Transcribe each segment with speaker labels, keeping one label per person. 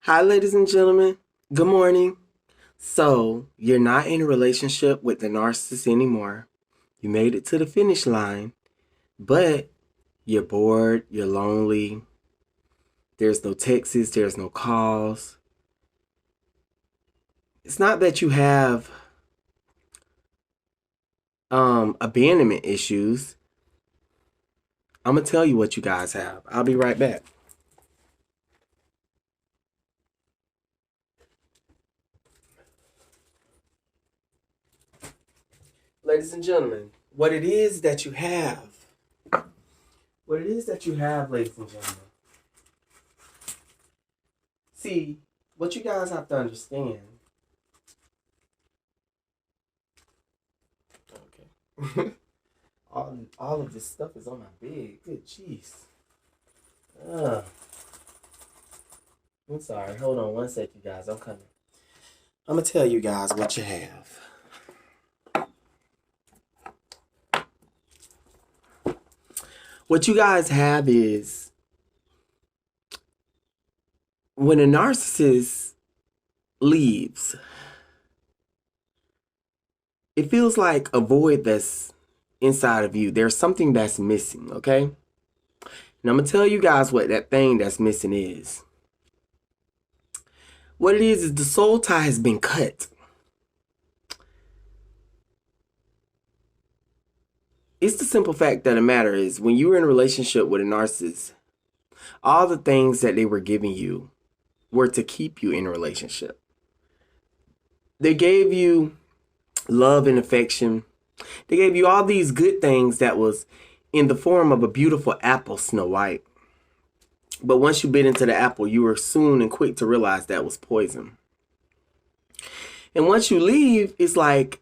Speaker 1: Hi, ladies and gentlemen. Good morning. So, you're not in a relationship with the narcissist anymore. You made it to the finish line, but you're bored, you're lonely. There's no texts, there's no calls. It's not that you have abandonment issues. I'm going to tell you what you guys have. I'll be right back. Ladies and gentlemen, what it is that you have. What it is that you have, ladies and gentlemen. See, what you guys have to understand. Okay. all of this stuff is on my bed. Good jeez. I'm sorry. Hold on one sec, you guys. I'm coming. I'm going to tell you guys what you have. What you guys have is when a narcissist leaves, it feels like a void that's inside of you. There's something that's missing, okay? And I'm going to tell you guys what that thing that's missing is. What it is the soul tie has been cut. It's the simple fact that the matter is when you were in a relationship with a narcissist, all the things that they were giving you were to keep you in a relationship. They gave you love and affection. They gave you all these good things that was in the form of a beautiful apple, Snow White. But once you bit into the apple, you were soon and quick to realize that was poison. And once you leave, it's like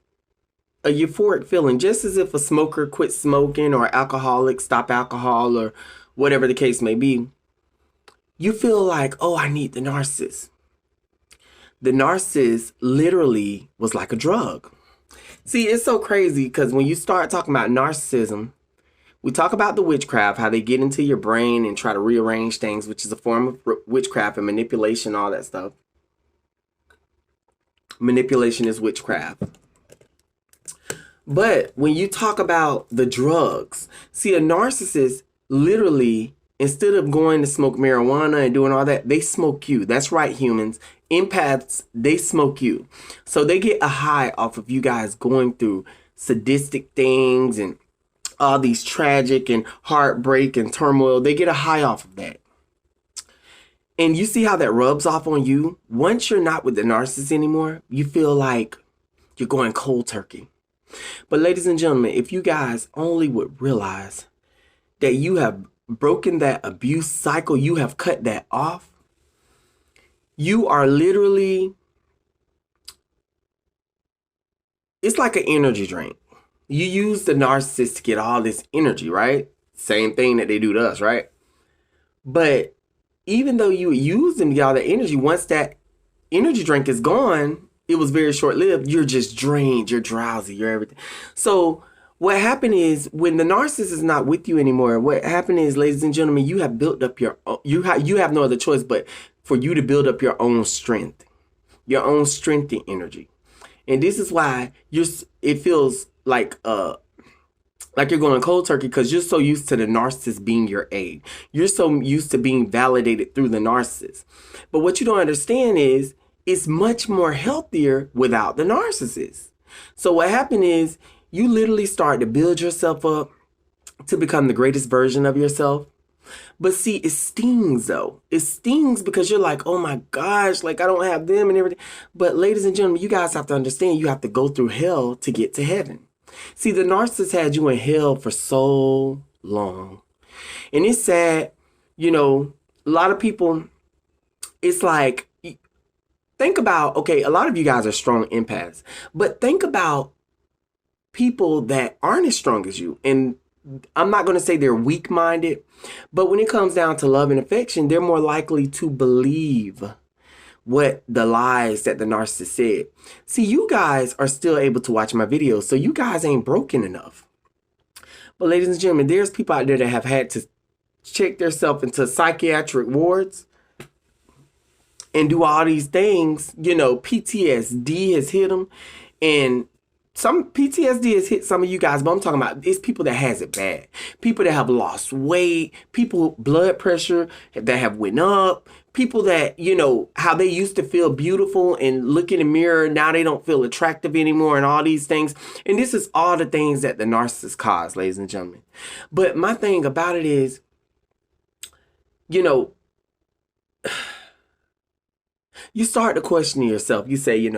Speaker 1: a euphoric feeling, just as if a smoker quit smoking or alcoholic stop alcohol or whatever the case may be. You feel like, oh, I need the narcissist. The narcissist literally was like a drug. See, it's so crazy because when you start talking about narcissism, we talk about the witchcraft, how they get into your brain and try to rearrange things, which is a form of witchcraft and manipulation, all that stuff. Manipulation is witchcraft. But when you talk about the drugs, see, a narcissist literally, instead of going to smoke marijuana and doing all that, they smoke you. That's right, humans. Empaths, they smoke you. So they get a high off of you guys going through sadistic things and all these tragic and heartbreak and turmoil. They get a high off of that. And you see how that rubs off on you? Once you're not with the narcissist anymore, you feel like you're going cold turkey. But ladies and gentlemen, if you guys only would realize that you have broken that abuse cycle, you have cut that off, you are literally, it's like an energy drink. You use the narcissist to get all this energy, right? Same thing that they do to us, right? But even though you use them to get all that energy, once that energy drink is gone, it was very short-lived. You're just drained. You're drowsy. You're everything. So what happened is when the narcissist is not with you anymore, what happened is, ladies and gentlemen, you have built up your own, you have no other choice but for you to build up your own strength and energy. And this is why it feels like you're going cold turkey because you're so used to the narcissist being your aid. You're so used to being validated through the narcissist. But what you don't understand is it's much more healthier without the narcissist. So what happened is you literally start to build yourself up to become the greatest version of yourself. But see, it stings though. It stings because you're like, oh my gosh, like I don't have them and everything. But ladies and gentlemen, you guys have to understand you have to go through hell to get to heaven. See, the narcissist had you in hell for so long. And it's sad, a lot of people, it's like, think about, okay, a lot of you guys are strong empaths, but think about people that aren't as strong as you. And I'm not going to say they're weak-minded, but when it comes down to love and affection, they're more likely to believe what the lies that the narcissist said. See, you guys are still able to watch my videos, so you guys ain't broken enough. But ladies and gentlemen, there's people out there that have had to check themselves into psychiatric wards and do all these things, PTSD has hit them. And some PTSD has hit some of you guys, but I'm talking about it's people that has it bad. People that have lost weight, people blood pressure that have went up, people that, how they used to feel beautiful and look in the mirror, now they don't feel attractive anymore and all these things. And this is all the things that the narcissist cause, ladies and gentlemen. But my thing about it is, you start to question yourself. You say,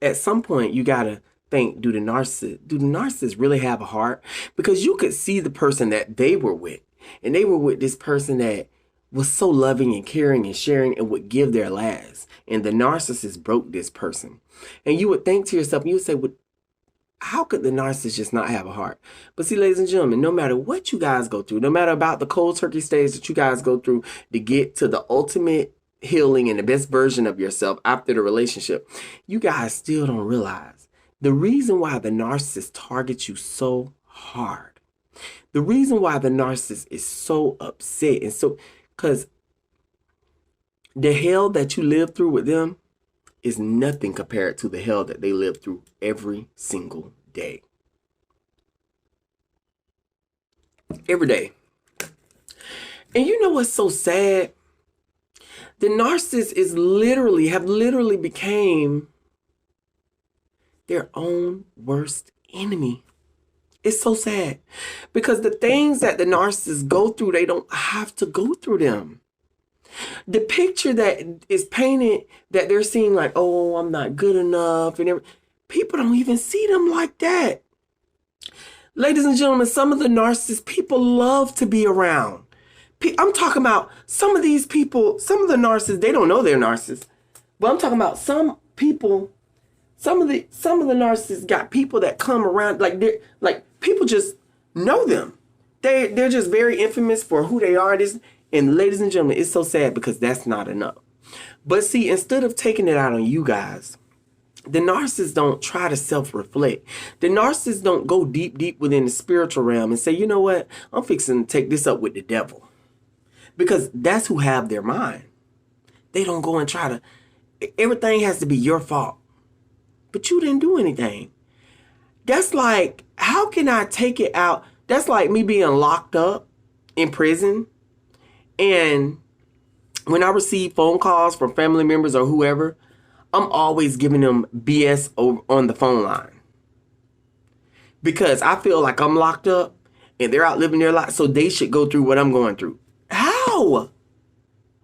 Speaker 1: at some point you got to think, do the narcissists really have a heart? Because you could see the person that they were with, and they were with this person that was so loving and caring and sharing and would give their last. And the narcissist broke this person. And you would think to yourself, you would say, well, how could the narcissist just not have a heart? But see, ladies and gentlemen, no matter what you guys go through, no matter about the cold turkey stage that you guys go through to get to the ultimate healing and the best version of yourself after the relationship, you guys still don't realize the reason why the narcissist targets you so hard. The reason why the narcissist is so upset and so, because the hell that you live through with them is nothing compared to the hell that they live through every single day. Every day. And you know what's so sad? The narcissist have literally became their own worst enemy. It's so sad because the things that the narcissists go through, they don't have to go through them. The picture that is painted that they're seeing like, oh, I'm not good enough. And people don't even see them like that. Ladies and gentlemen, some of the narcissists people love to be around. I'm talking about some of these people, some of the narcissists, they don't know they're narcissists. But I'm talking about some people, some of the narcissists got people that come around like people just know them. They're just very infamous for who they are. And ladies and gentlemen, it's so sad because that's not enough. But see, instead of taking it out on you guys, the narcissists don't try to self-reflect. The narcissists don't go deep within the spiritual realm and say, you know what? I'm fixing to take this up with the devil. Because that's who have their mind. They don't go and try to, everything has to be your fault. But you didn't do anything. That's like, how can I take it out? That's like me being locked up in prison. And when I receive phone calls from family members or whoever, I'm always giving them BS on the phone line. Because I feel like I'm locked up and they're out living their life, so they should go through what I'm going through. How?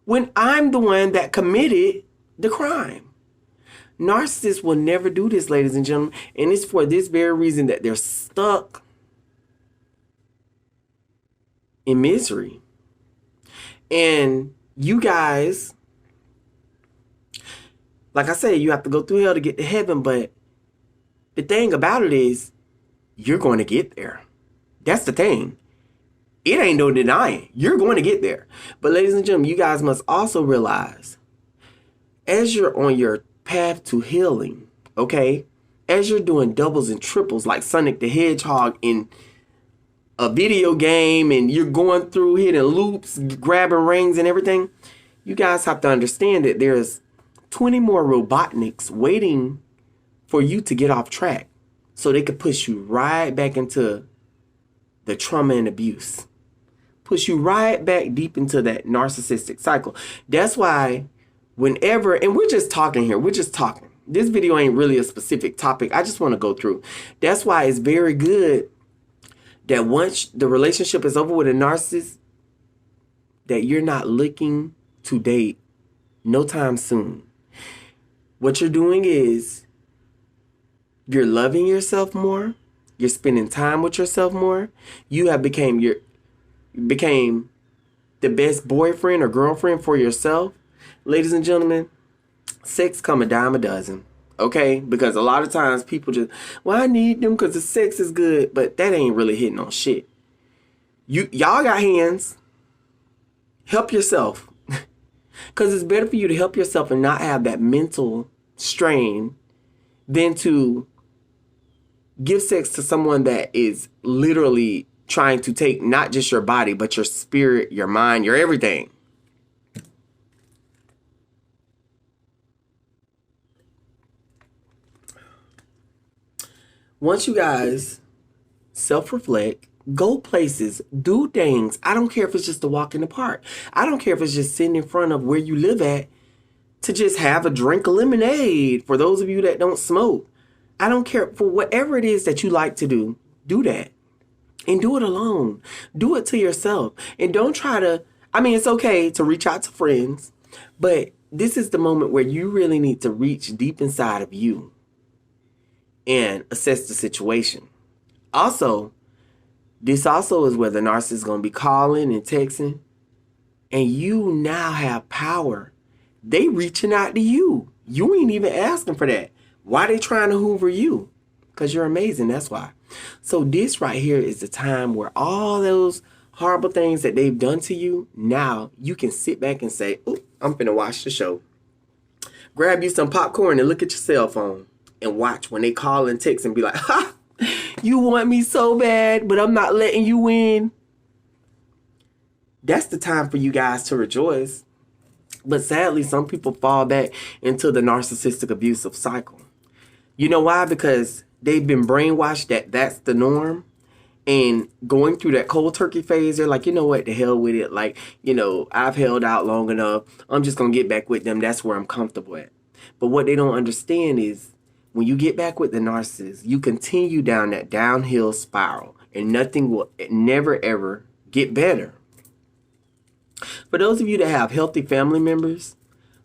Speaker 1: When I'm the one that committed the crime. Narcissists will never do this, ladies and gentlemen. And it's for this very reason that they're stuck in misery. And you guys, like I said, you have to go through hell to get to heaven. But the thing about it is, you're going to get there. That's the thing. It ain't no denying. You're going to get there. But ladies and gentlemen, you guys must also realize, as you're on your path to healing, okay, as you're doing doubles and triples like Sonic the Hedgehog in a video game and you're going through hitting loops, grabbing rings and everything, you guys have to understand that there's 20 more Robotniks waiting for you to get off track so they could push you right back into the trauma and abuse. Push you right back deep into that narcissistic cycle. That's why whenever, and we're just talking here, we're just talking. This video ain't really a specific topic. I just want to go through. That's why it's very good that once the relationship is over with a narcissist, that you're not looking to date no time soon. What you're doing is you're loving yourself more. You're spending time with yourself more. You have became the best boyfriend or girlfriend for yourself. Ladies and gentlemen, sex come a dime a dozen. Okay? Because a lot of times people just, well, I need them because the sex is good. But that ain't really hitting on shit. Y'all got hands. Help yourself. Because it's better for you to help yourself and not have that mental strain than to give sex to someone that is literally trying to take not just your body, but your spirit, your mind, your everything. Once you guys self-reflect, go places, do things. I don't care if it's just a walk in the park. I don't care if it's just sitting in front of where you live at to just have a drink of lemonade. For those of you that don't smoke, I don't care. For whatever it is that you like to do that. And do it alone. Do it to yourself. And don't try to, I mean, it's okay to reach out to friends, but this is the moment where you really need to reach deep inside of you and assess the situation. Also, this also is where the narcissist is going to be calling and texting, and you now have power. They reaching out to you. You ain't even asking for that. Why they trying to hoover you? Because you're amazing, that's why. So this right here is the time where all those horrible things that they've done to you, now you can sit back and say, "Ooh, I'm finna watch the show." Grab you some popcorn and look at your cell phone and watch when they call and text and be like, "Ha! You want me so bad, but I'm not letting you in." That's the time for you guys to rejoice. But sadly, some people fall back into the narcissistic abusive cycle. You know why? Because they've been brainwashed that that's the norm. And going through that cold turkey phase, they're like, you know what, the hell with it. Like, I've held out long enough. I'm just going to get back with them. That's where I'm comfortable at. But what they don't understand is when you get back with the narcissist, you continue down that downhill spiral and nothing will never, ever get better. For those of you that have healthy family members,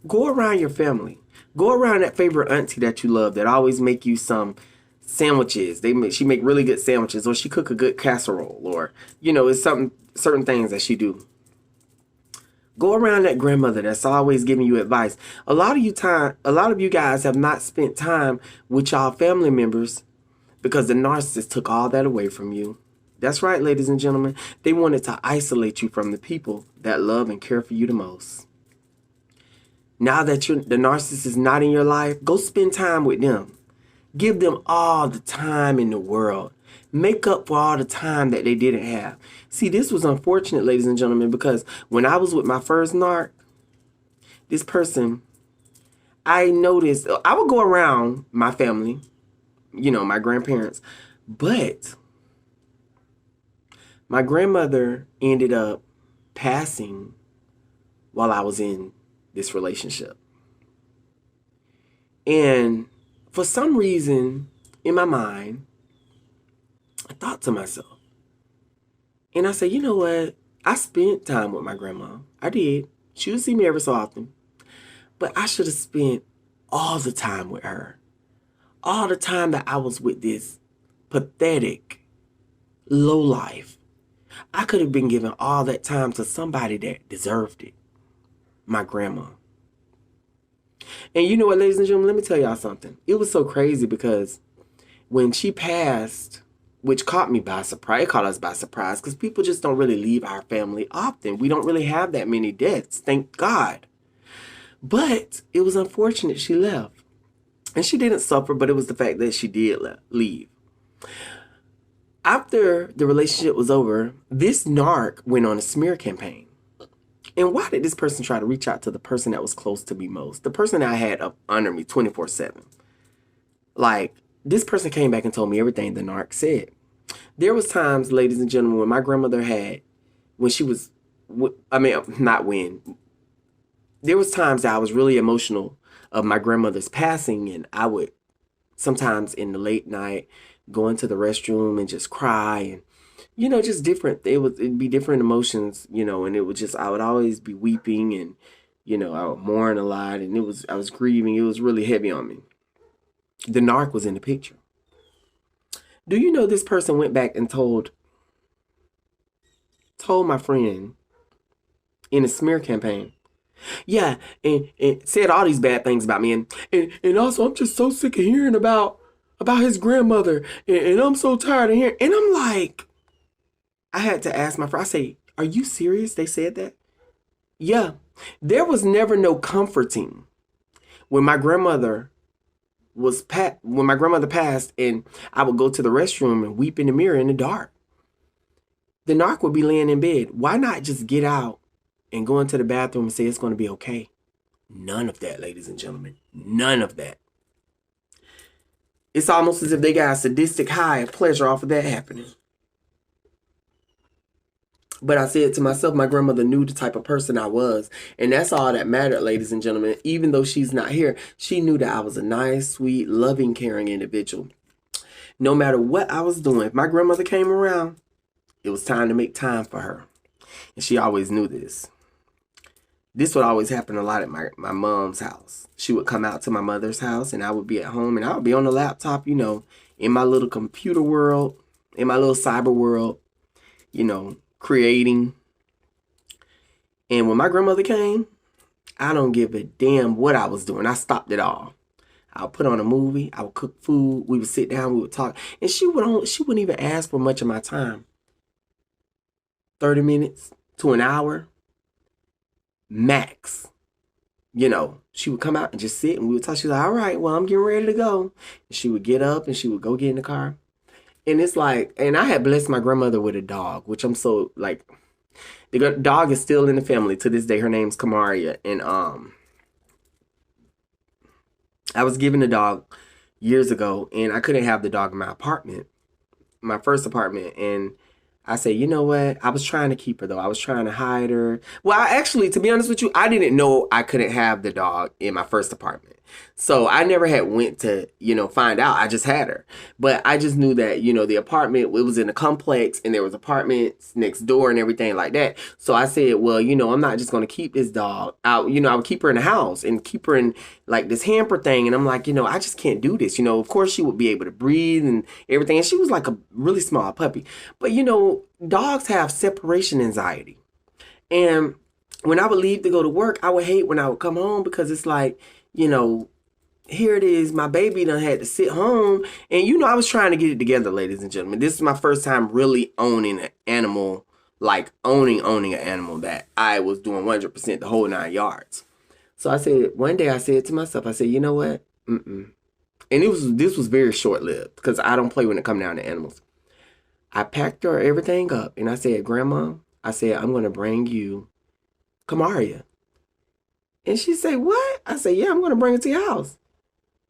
Speaker 1: go around your family. Go around that favorite auntie that you love that always make you some sandwiches. She make really good sandwiches, or she cook a good casserole, or it's certain things that she do. Go around that grandmother that's always giving you advice. A lot of you guys have not spent time with y'all family members because the narcissist took all that away from you. That's right, ladies and gentlemen. They wanted to isolate you from the people that love and care for you the most. Now that the narcissist is not in your life, go spend time with them. Give them all the time in the world. Make up for all the time that they didn't have. See, this was unfortunate, ladies and gentlemen, because when I was with my first narc, this person, I noticed, I would go around my family, my grandparents, but my grandmother ended up passing while I was in this relationship. And for some reason in my mind, I thought to myself, and I said, you know what? I spent time with my grandma. I did. She would see me every so often. But I should have spent all the time with her. All the time that I was with this pathetic lowlife. I could have been giving all that time to somebody that deserved it. My grandma. And you know what, ladies and gentlemen, let me tell y'all something. It was so crazy because when she passed, which caught me by surprise, it caught us by surprise, because people just don't really leave our family often. We don't really have that many deaths, thank God. But it was unfortunate she left. And she didn't suffer, but it was the fact that she did leave. After the relationship was over, this narc went on a smear campaign. And why did this person try to reach out to the person that was close to me most? The person that I had up under me 24/7. Like, this person came back and told me everything the narc said. There was times, ladies and gentlemen, when my grandmother when she was, not when. There was times that I was really emotional of my grandmother's passing, and I would sometimes in the late night go into the restroom and just cry, and just different. It'd be different emotions, and I would always be weeping, and I would mourn a lot, and I was grieving. It was really heavy on me. The narc was in the picture. Do you know this person went back and told my friend in a smear campaign? Yeah, and said all these bad things about me, and also I'm just so sick of hearing about his grandmother, and I'm so tired of hearing. And I'm like, I had to ask my friend. I say, "Are you serious? They said that?" Yeah, there was never no comforting when my grandmother passed, and I would go to the restroom and weep in the mirror in the dark. The narc would be laying in bed. Why not just get out and go into the bathroom and say it's going to be okay? None of that, ladies and gentlemen. None of that. It's almost as if they got a sadistic high of pleasure off of that happening. But I said to myself, my grandmother knew the type of person I was. And that's all that mattered, ladies and gentlemen. Even though she's not here, she knew that I was a nice, sweet, loving, caring individual. No matter what I was doing, if my grandmother came around, it was time to make time for her. And she always knew this. This would always happen a lot at my mom's house. She would come out to my mother's house and I would be at home and I would be on the laptop, in my little computer world, in my little cyber world, creating. And when my grandmother came, I don't give a damn what I was doing. I stopped it all. I would put on a movie. I would cook food. We would sit down. We would talk. And she wouldn't even ask for much of my time. 30 minutes to an hour, max. She would come out and just sit and we would talk. She was like, all right, well, I'm getting ready to go. And she would get up and she would go get in the car. And it's like, and I had blessed my grandmother with a dog, which I'm so, like, the dog is still in the family to this day. Her name's Kamaria. And I was given a dog years ago, and I couldn't have the dog in my apartment, my first apartment. And I said, you know what? I was trying to keep her, though. I was trying to hide her. Well, actually, to be honest with you, I didn't know I couldn't have the dog in my first apartment. So I never had went to, find out. I just had her. But I just knew that, the apartment, it was in a complex and there was apartments next door and everything like that. So I said, well, I'm not just going to keep this dog out. I would keep her in the house and keep her in like this hamper thing. And I'm like, I just can't do this. Of course she would be able to breathe and everything. And she was like a really small puppy. But, dogs have separation anxiety. And when I would leave to go to work, I would hate when I would come home because it's like, here it is. My baby done had to sit home. And, I was trying to get it together, ladies and gentlemen. This is my first time really owning an animal, like owning an animal that I was doing 100% the whole 9 yards. So one day I said to myself, I said, you know what? And this was very short-lived because I don't play when it comes down to animals. I packed her everything up and I said, Grandma, I'm going to bring you Kamaria. And she said, what? I said, yeah, I'm going to bring it to your house.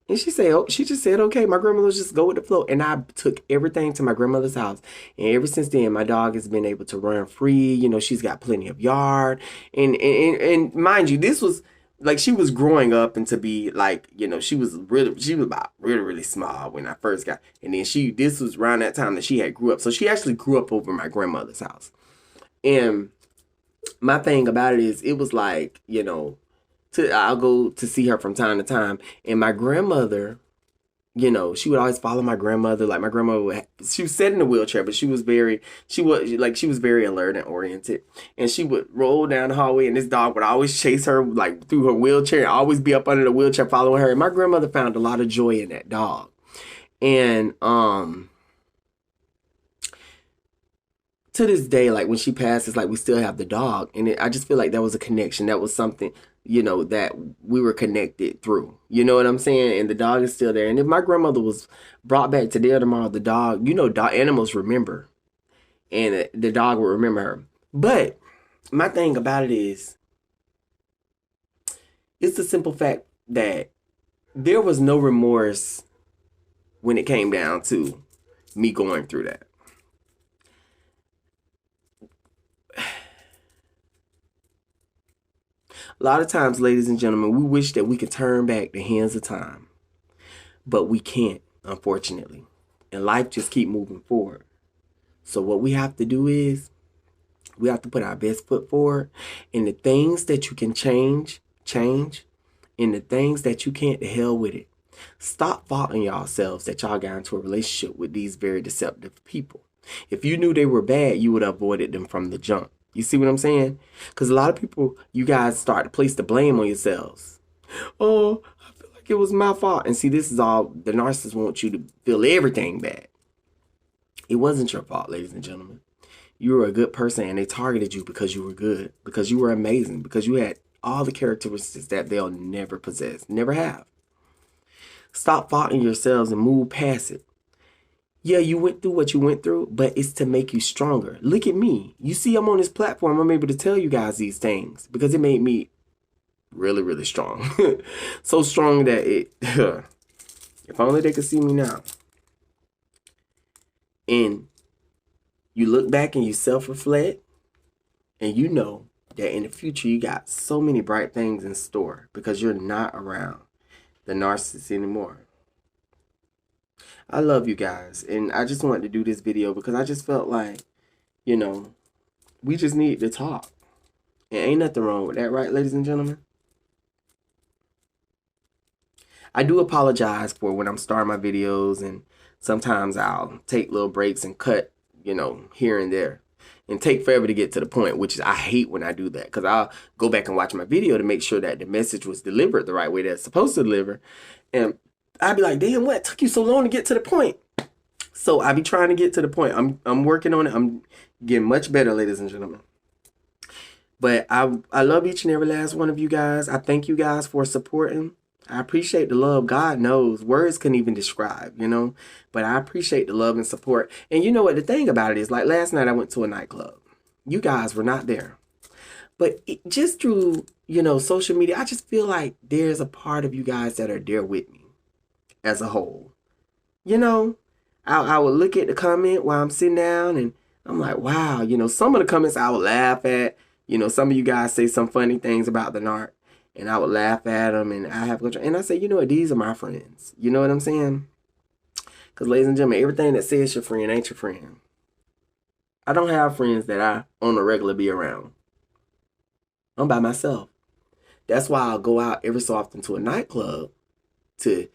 Speaker 1: And she just said, okay, my grandmother's just go with the flow. And I took everything to my grandmother's house. And ever since then, my dog has been able to run free. She's got plenty of yard. And mind you, this was like, she was growing up and to be like, she was about really, really small when I first got. And then this was around that time that she had grew up. So she actually grew up over my grandmother's house. And my thing about it is, it was like, I'll go to see her from time to time. And my grandmother, she would always follow my grandmother. Like my grandmother she was sat in a wheelchair, but she was very alert and oriented. And she would roll down the hallway and this dog would always chase her like through her wheelchair, always be up under the wheelchair following her. And my grandmother found a lot of joy in that dog. And, to this day, like when she passed, it's like we still have the dog. And I just feel like that was a connection. That was something, that we were connected through. You know what I'm saying? And the dog is still there. And if my grandmother was brought back today or tomorrow, the dog, animals remember. And the dog will remember her. But my thing about it is, it's the simple fact that there was no remorse when it came down to me going through that. A lot of times, ladies and gentlemen, we wish that we could turn back the hands of time, but we can't, unfortunately. And life just keep moving forward. So what we have to do is we have to put our best foot forward. And the things that you can change. And the things that you can't, the hell with it. Stop faulting yourselves that y'all got into a relationship with these very deceptive people. If you knew they were bad, you would have avoided them from the jump. You see what I'm saying? Because a lot of people, you guys start to place the blame on yourselves. Oh, I feel like it was my fault. And see, this is all, the narcissist wants you to feel everything bad. It wasn't your fault, ladies and gentlemen. You were a good person and they targeted you because you were good, because you were amazing, because you had all the characteristics that they'll never possess, never have. Stop faulting yourselves and move past it. Yeah, you went through what you went through, but it's to make you stronger. Look at me. You see, I'm on this platform. I'm able to tell you guys these things because it made me really, really strong. So strong that it If only they could see me now. And you look back and you self-reflect, and you know that in the future you got so many bright things in store because you're not around the narcissist anymore. I love you guys, and I just wanted to do this video because I just felt like, you know, we just need to talk. And ain't nothing wrong with that, right, ladies and gentlemen? I do apologize for when I'm starting my videos, and sometimes I'll take little breaks and cut, here and there, and take forever to get to the point, which is I hate when I do that, because I'll go back and watch my video to make sure that the message was delivered the right way that it's supposed to deliver. And I'd be like, damn, what took you so long to get to the point? So I be trying to get to the point. I'm working on it. I'm getting much better, ladies and gentlemen. But I love each and every last one of you guys. I thank you guys for supporting. I appreciate the love. God knows words couldn't even describe, but I appreciate the love and support. And you know what? The thing about it is, like last night I went to a nightclub. You guys were not there, but just through, social media, I just feel like there's a part of you guys that are there with me as a whole. I would look at the comment while I'm sitting down and I'm like, wow, some of the comments I would laugh at. Some of you guys say some funny things about the narc, and I would laugh at them, and I say, you know what, these are my friends. You know what I'm saying? Because, ladies and gentlemen, everything that says your friend ain't your friend. I don't have friends that I on a regular be around. I'm by myself. That's why I'll go out every so often to a nightclub to,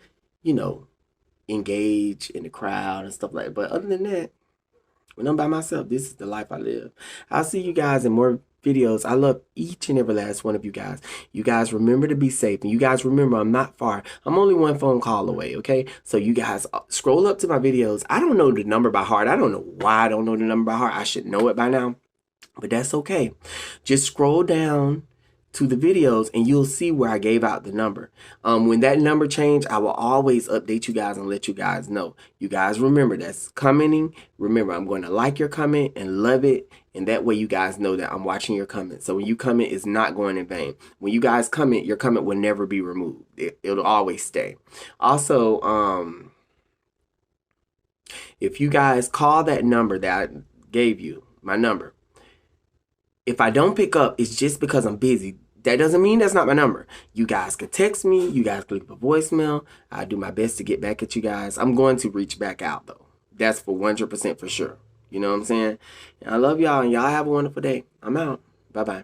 Speaker 1: engage in the crowd and stuff like that. But other than that, when I'm by myself, this is the life I live. I'll see you guys in more videos. I love each and every last one of you guys. You guys remember to be safe. And you guys remember I'm not far. I'm only one phone call away, okay? So you guys scroll up to my videos. I don't know the number by heart. I don't know why I don't know the number by heart. I should know it by now. But that's okay. Just scroll down to the videos and you'll see where I gave out the number. When that number change, I will always update you guys and let you guys know. You guys remember that's commenting. Remember, I'm going to like your comment and love it. And that way you guys know that I'm watching your comment. So when you comment, it's not going in vain. When you guys comment, your comment will never be removed. It'll always stay. Also, if you guys call that number that I gave you, my number, if I don't pick up, it's just because I'm busy. That doesn't mean that's not my number. You guys can text me. You guys can leave a voicemail. I do my best to get back at you guys. I'm going to reach back out, though. That's for 100% for sure. You know what I'm saying? And I love y'all, and y'all have a wonderful day. I'm out. Bye-bye.